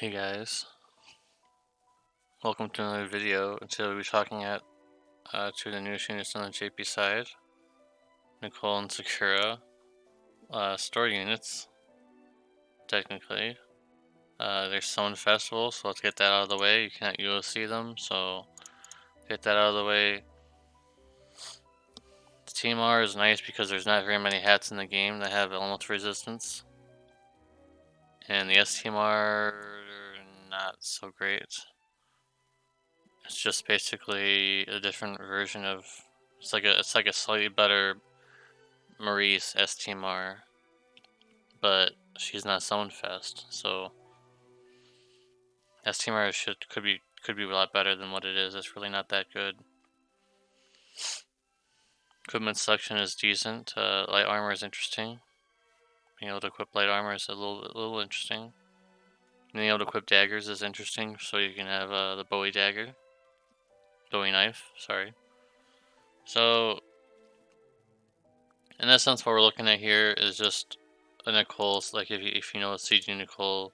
Hey guys, welcome to another video. Today we'll be talking at two of the newest units on the JP side, Nichol and Sakura. Store units, technically. There's Summon Festival, so let's get that out of the way. You can't UOC them, so get that out of the way. The Team R is nice because there's not very many hats in the game that have elemental resistance. And the S Team R, not so great. It's just basically a different version of. It's like a slightly better Marie's STMR, but she's not Summonfest, so STMR could be a lot better than what it is. It's really not that good. Equipment selection is decent. Light armor is interesting. Being able to equip light armor is a little interesting. Being able to equip daggers is interesting, so you can have the Bowie dagger. Bowie knife, sorry. So, in essence, what we're looking at here is just a Nichol. Like if you know a CG Nichol,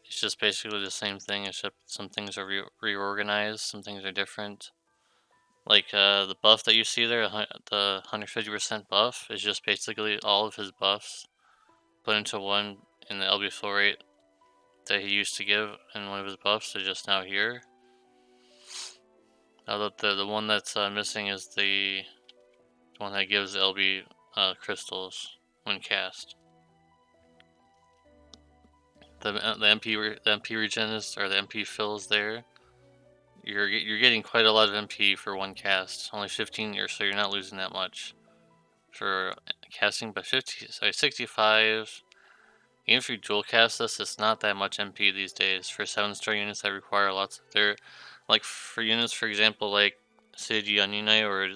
it's just basically the same thing, except some things are reorganized, some things are different. Like the buff that you see there, the 150% buff, is just basically all of his buffs put into one in the LB flow rate that he used to give in one of his buffs is just now here. Now the one that's missing is the one that gives LB crystals when cast. The MP regen is, or the MP fill is there. You're getting quite a lot of MP for one cast. Only 15 or so, you're not losing that much for casting, but 65. Even if you dual cast this, it's not that much MP these days for 7-star units that require lots. They're like for units, for example, like City Onion Knight or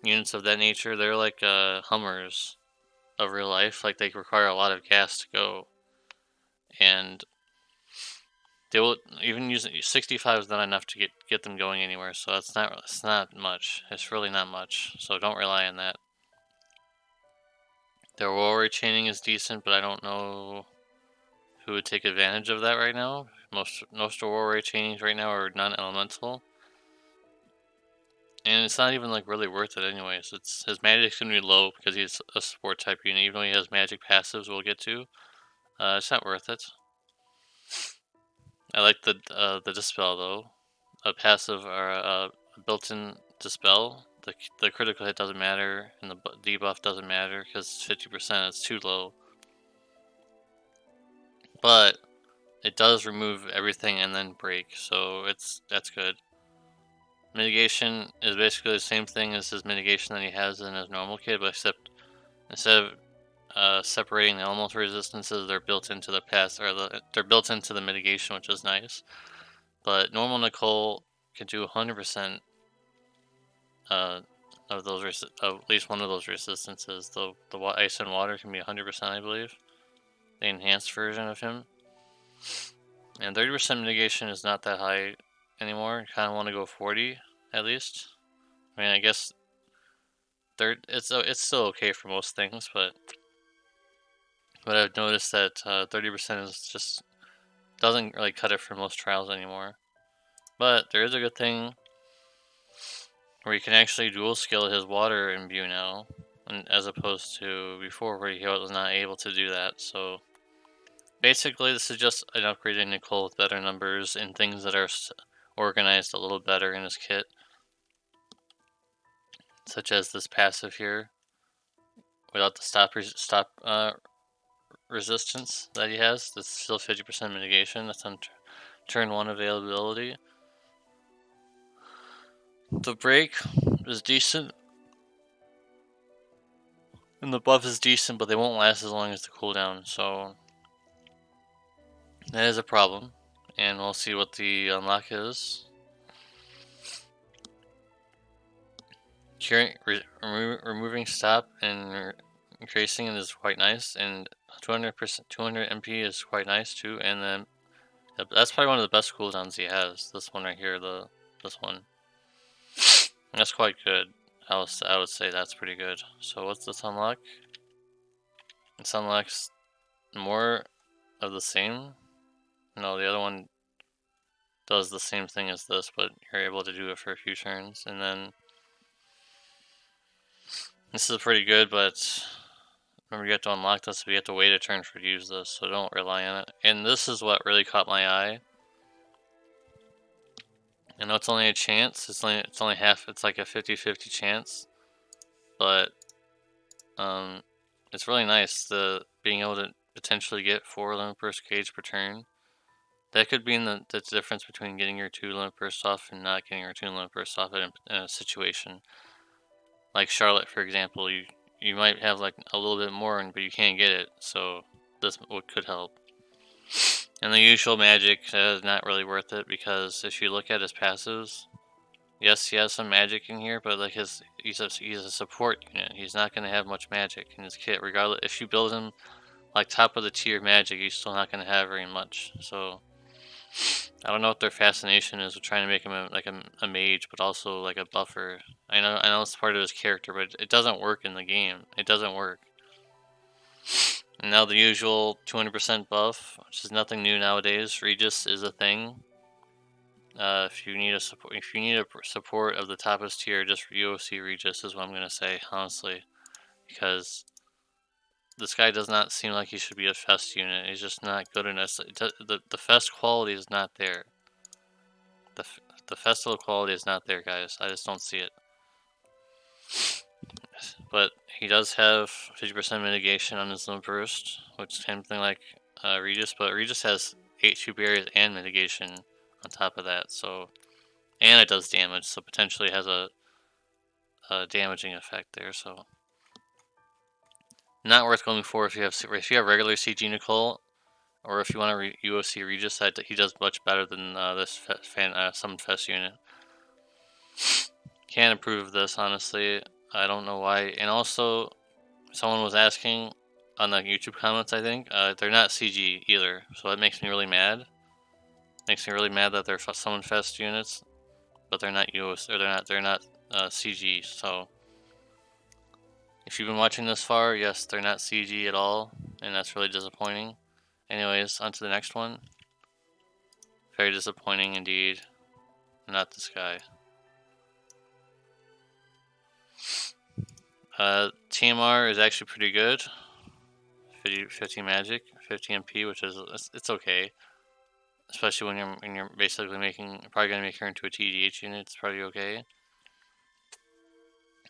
units of that nature. They're like Hummers of real life. Like they require a lot of gas to go, and they will even use 65 is not enough to get them going anywhere. So it's not much. It's really not much. So don't rely on that. Their warrior chaining is decent, but I don't know who would take advantage of that right now. Most warrior chainings right now are non-elemental, and it's not even like really worth it anyways. His magic's gonna be low because he's a support type unit. Even though he has magic passives, we'll get to. It's not worth it. I like the dispel though. A passive or a built-in dispel. The critical hit doesn't matter, and the debuff doesn't matter because it's 50%. It's too low. But it does remove everything and then break, so that's good. Mitigation is basically the same thing as his mitigation that he has in his normal kit, but except instead of separating the elemental resistances, they're built into the pass, or they're built into the mitigation, which is nice. But normal Nichol can do 100% of those, of at least one of those resistances. The ice and water can be 100%, I believe. The enhanced version of him. And 30% mitigation is not that high anymore. You kind of want to go 40 at least. I mean, I guess it's still okay for most things, but I've noticed that 30% is just doesn't really cut it for most trials anymore. But there is a good thing where you can actually dual skill his water imbue now, as opposed to before where he was not able to do that. So basically, this is just an upgraded Nichol with better numbers and things that are organized a little better in his kit, such as this passive here, without the stop resistance that he has. That's still 50% mitigation. That's on turn 1 availability. The break is decent, and the buff is decent, but they won't last as long as the cooldown, so that is a problem. And we'll see what the unlock is. Removing stop and increasing it is quite nice, and 200% 200 MP is quite nice too. And then that's probably one of the best cooldowns he has. This one right here, this one. That's quite good. I would say that's pretty good. So what's this unlock? This unlocks more of the same. No, the other one does the same thing as this, but you're able to do it for a few turns. And then this is pretty good, but remember you have to unlock this, so you have to wait a turn for to use this, so don't rely on it. And this is what really caught my eye. I know it's only a chance, it's only half, it's like a 50-50 chance, but it's really nice, being able to potentially get 4 limit burst gauge per turn. That could be the difference between getting your 2 limit bursts off and not getting your 2 limit bursts off in a situation. Like Charlotte, for example, you might have like a little bit more, but you can't get it, so this could help. And the usual magic is not really worth it, because if you look at his passives, yes, he has some magic in here, but like he's a support unit. He's not going to have much magic in his kit. Regardless, if you build him like top of the tier magic, he's still not going to have very much. So I don't know what their fascination is with trying to make him a mage, but also like a buffer. I know it's part of his character, but it doesn't work in the game. It doesn't work. And now the usual 200% buff, which is nothing new nowadays. Regis is a thing. If you need a support of the toppest tier, just UOC Regis is what I'm gonna say, honestly, because this guy does not seem like he should be a Fest unit. He's just not good enough. The Fest quality is not there. The festival quality is not there, guys. I just don't see it. But he does have 50% mitigation on his limit burst, which is something like Regis, but Regis has HP barriers and mitigation on top of that, so, and it does damage, so potentially has a damaging effect there. So not worth going for if you have regular CG Nichol, or if you want to UOC Regis. He does much better than this Summon Fest unit. Can't approve of this, honestly. I don't know why. And also, someone was asking on the YouTube comments, I think, they're not CG either, so that makes me really mad. Makes me really mad that they're Summon Fest units, but they're not UOC, or they're not CG. So if you've been watching this far, yes, they're not CG at all, and that's really disappointing. Anyways, on to the next one. Very disappointing indeed. Not this guy. TMR is actually pretty good. 50 magic, 50 MP, which is it's okay. Especially when you're basically probably gonna make her into a TDH unit. It's probably okay.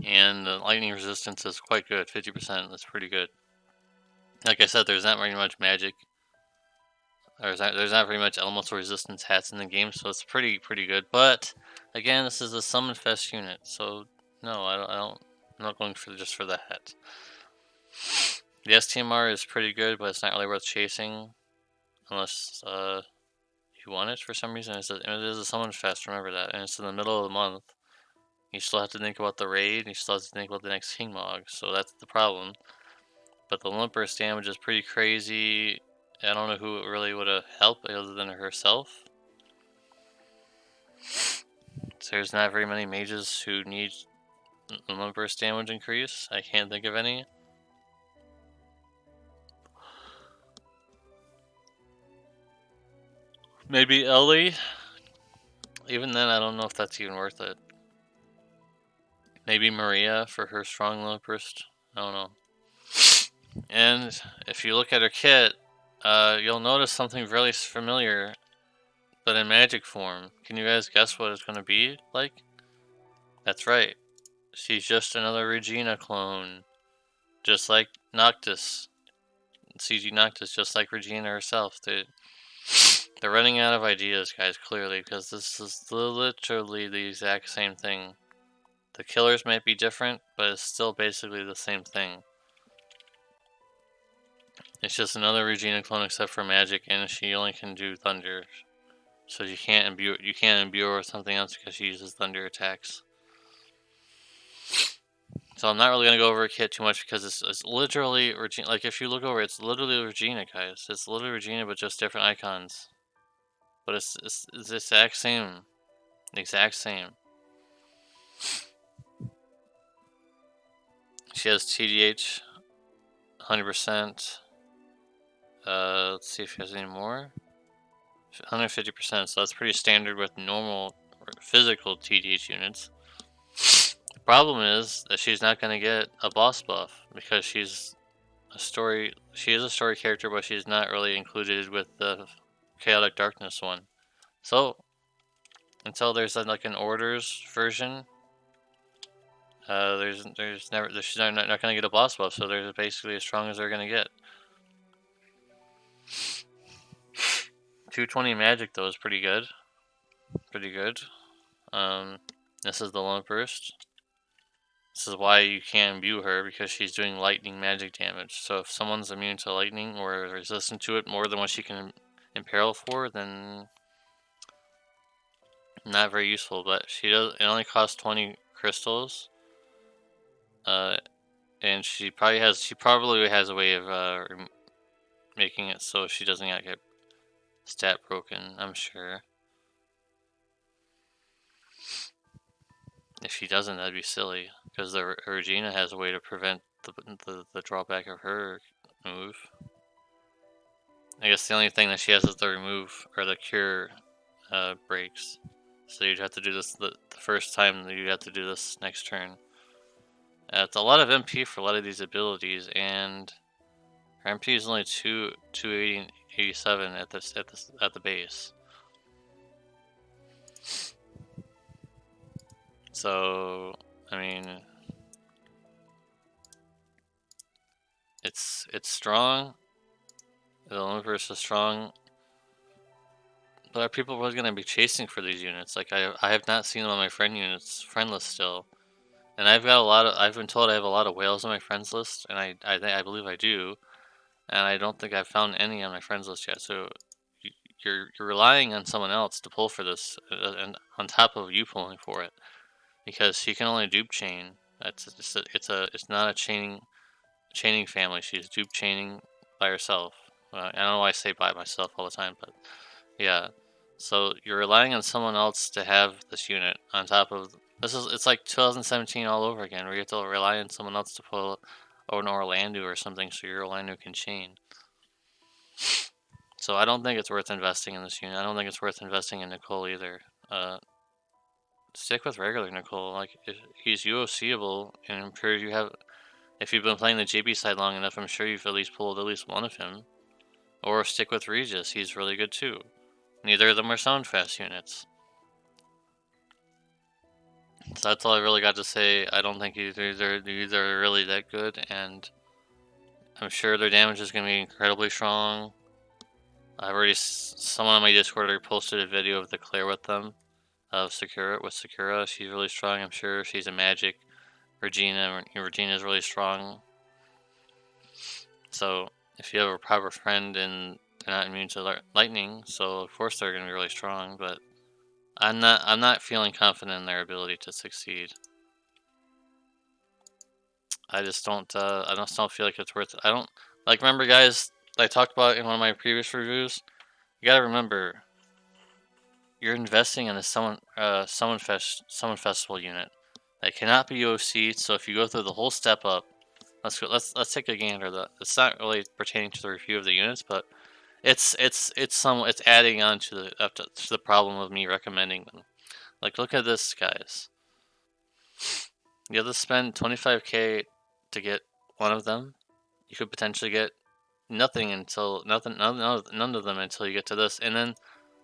And the lightning resistance is quite good, 50%. That's pretty good. Like I said, there's not very much magic. There's not very much elemental resistance hats in the game, so it's pretty good. But again, this is a Summon Fest unit, so no, I'm not going for just for the hat. The STMR is pretty good, but it's not really worth chasing unless you want it for some reason. It is a Summon Fest, remember that, and it's in the middle of the month. You still have to think about the raid, and you still have to think about the next King Mog, so that's the problem. But the limit burst damage is pretty crazy. I don't know who it really would have helped other than herself. So there's not very many mages who need limit burst damage increase. I can't think of any. Maybe Ellie. Even then, I don't know if that's even worth it. Maybe Maria for her strong limit burst. I don't know. And if you look at her kit, you'll notice something really familiar, but in magic form. Can you guys guess what it's going to be like? That's right. She's just another Regina clone. Just like Noctis. CG Noctis, just like Regina herself. They're running out of ideas, guys, clearly, because this is literally the exact same thing. The killers might be different, but it's still basically the same thing. It's just another Regina clone except for magic, and she only can do thunder. So you can't imbue her with something else because she uses thunder attacks. So I'm not really going to go over a kit too much because it's literally Regina. Like, if you look over it, it's literally Regina, guys. It's literally Regina, but just different icons. But it's the exact same. The exact same. She has TDH, 100%. Let's see if he has any more. 150%, so that's pretty standard with normal physical TDH units. The problem is that she's not going to get a boss buff because she is a story character, but she's not really included with the Chaotic Darkness one. So until there's like an orders version, she's not gonna get a boss buff, so they're basically as strong as they're gonna get. 220 magic though is pretty good. Pretty good. This is the Lone Burst. This is why you can view her, because she's doing lightning magic damage. So if someone's immune to lightning or resistant to it more than what she can imperil for, then not very useful. But she does. It only costs 20 crystals. And she probably has a way of making it so she doesn't get stat broken, I'm sure. If she doesn't, that'd be silly, because the Regina has a way to prevent the drawback of her move. I guess the only thing that she has is the remove or the cure breaks. So you'd have to do this the first time. You'd have to do this next turn. It's a lot of MP for a lot of these abilities, and her MP is only 287 at the base. So I mean, it's strong. The universe is strong, but are people really gonna be chasing for these units? Like I have not seen them on my friend list still, and I've been told I have a lot of whales on my friends list, and I believe I do, and I don't think I've found any on my friends list yet. So you're relying on someone else to pull for this, and on top of you pulling for it, because she can only dupe chain. It's not a chaining family. She's dupe chaining by herself. I don't know why I say by myself all the time, but yeah. So you're relying on someone else to have this unit on top of it's like 2017 all over again, where you have to rely on someone else to pull an Orlando or something, so your Orlando can chain. So I don't think it's worth investing in this unit. I don't think it's worth investing in Nichol either. Stick with regular Nichol. Like, if he's UOCable, and I'm sure if you've been playing the JB side long enough, I'm sure you've at least pulled at least one of him. Or stick with Regis, he's really good too. Neither of them are sound fast units. So that's all I really got to say. I don't think these are really that good, and I'm sure their damage is going to be incredibly strong. Someone on my Discord already posted a video of the Claire with them, of Sakura. She's really strong, I'm sure. She's a magic. Regina is really strong. So if you have a proper friend and they're not immune to lightning, so of course they're going to be really strong, but I'm not feeling confident in their ability to succeed. I just don't feel like it's worth it. I don't like, remember guys, I talked about in one of my previous reviews, you gotta remember you're investing in a summon festival unit that cannot be OC, so if you go through the whole step up, let's take a gander. It's not really pertaining to the review of the units, but it's adding on to the problem of me recommending them. Like, look at this, guys. You have to spend 25k to get one of them. You could potentially get none of them until you get to this, and then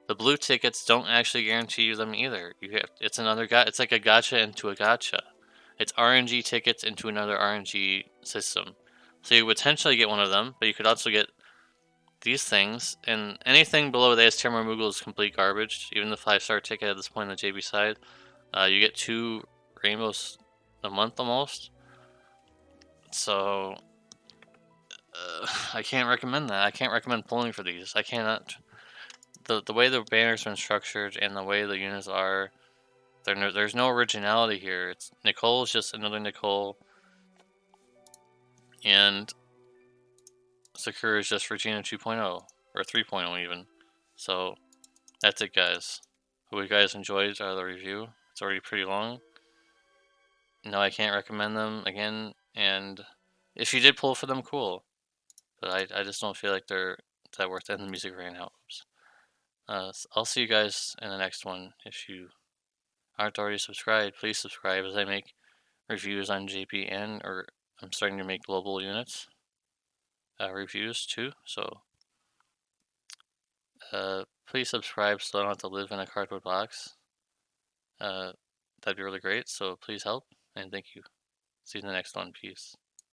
the blue tickets don't actually guarantee you them either. It's like a gacha into a gacha. It's RNG tickets into another RNG system. So you potentially get one of them, but you could also get these things, and anything below the ASTR Moogle is complete garbage. Even the 5-star ticket at this point on the JB side, you get 2 rainbows a month almost. So I can't recommend that. I can't recommend pulling for these. I cannot. The way the banner's been structured and the way the units are, there's no originality here. Nichol is just another Nichol, and Sakura is just Regina 2.0 or 3.0 even. So that's it, guys. Hope you guys enjoyed the review. It's already pretty long. No, I can't recommend them again, and if you did pull for them, cool. But I just don't feel like they're that worked and the music ran out. Oops. I'll see you guys in the next one. If you aren't already subscribed, please subscribe as I make reviews on JPN, or I'm starting to make global units reviews too. So please subscribe so I don't have to live in a cardboard box. That'd be really great. So please help, and thank you. See you in the next one. Peace.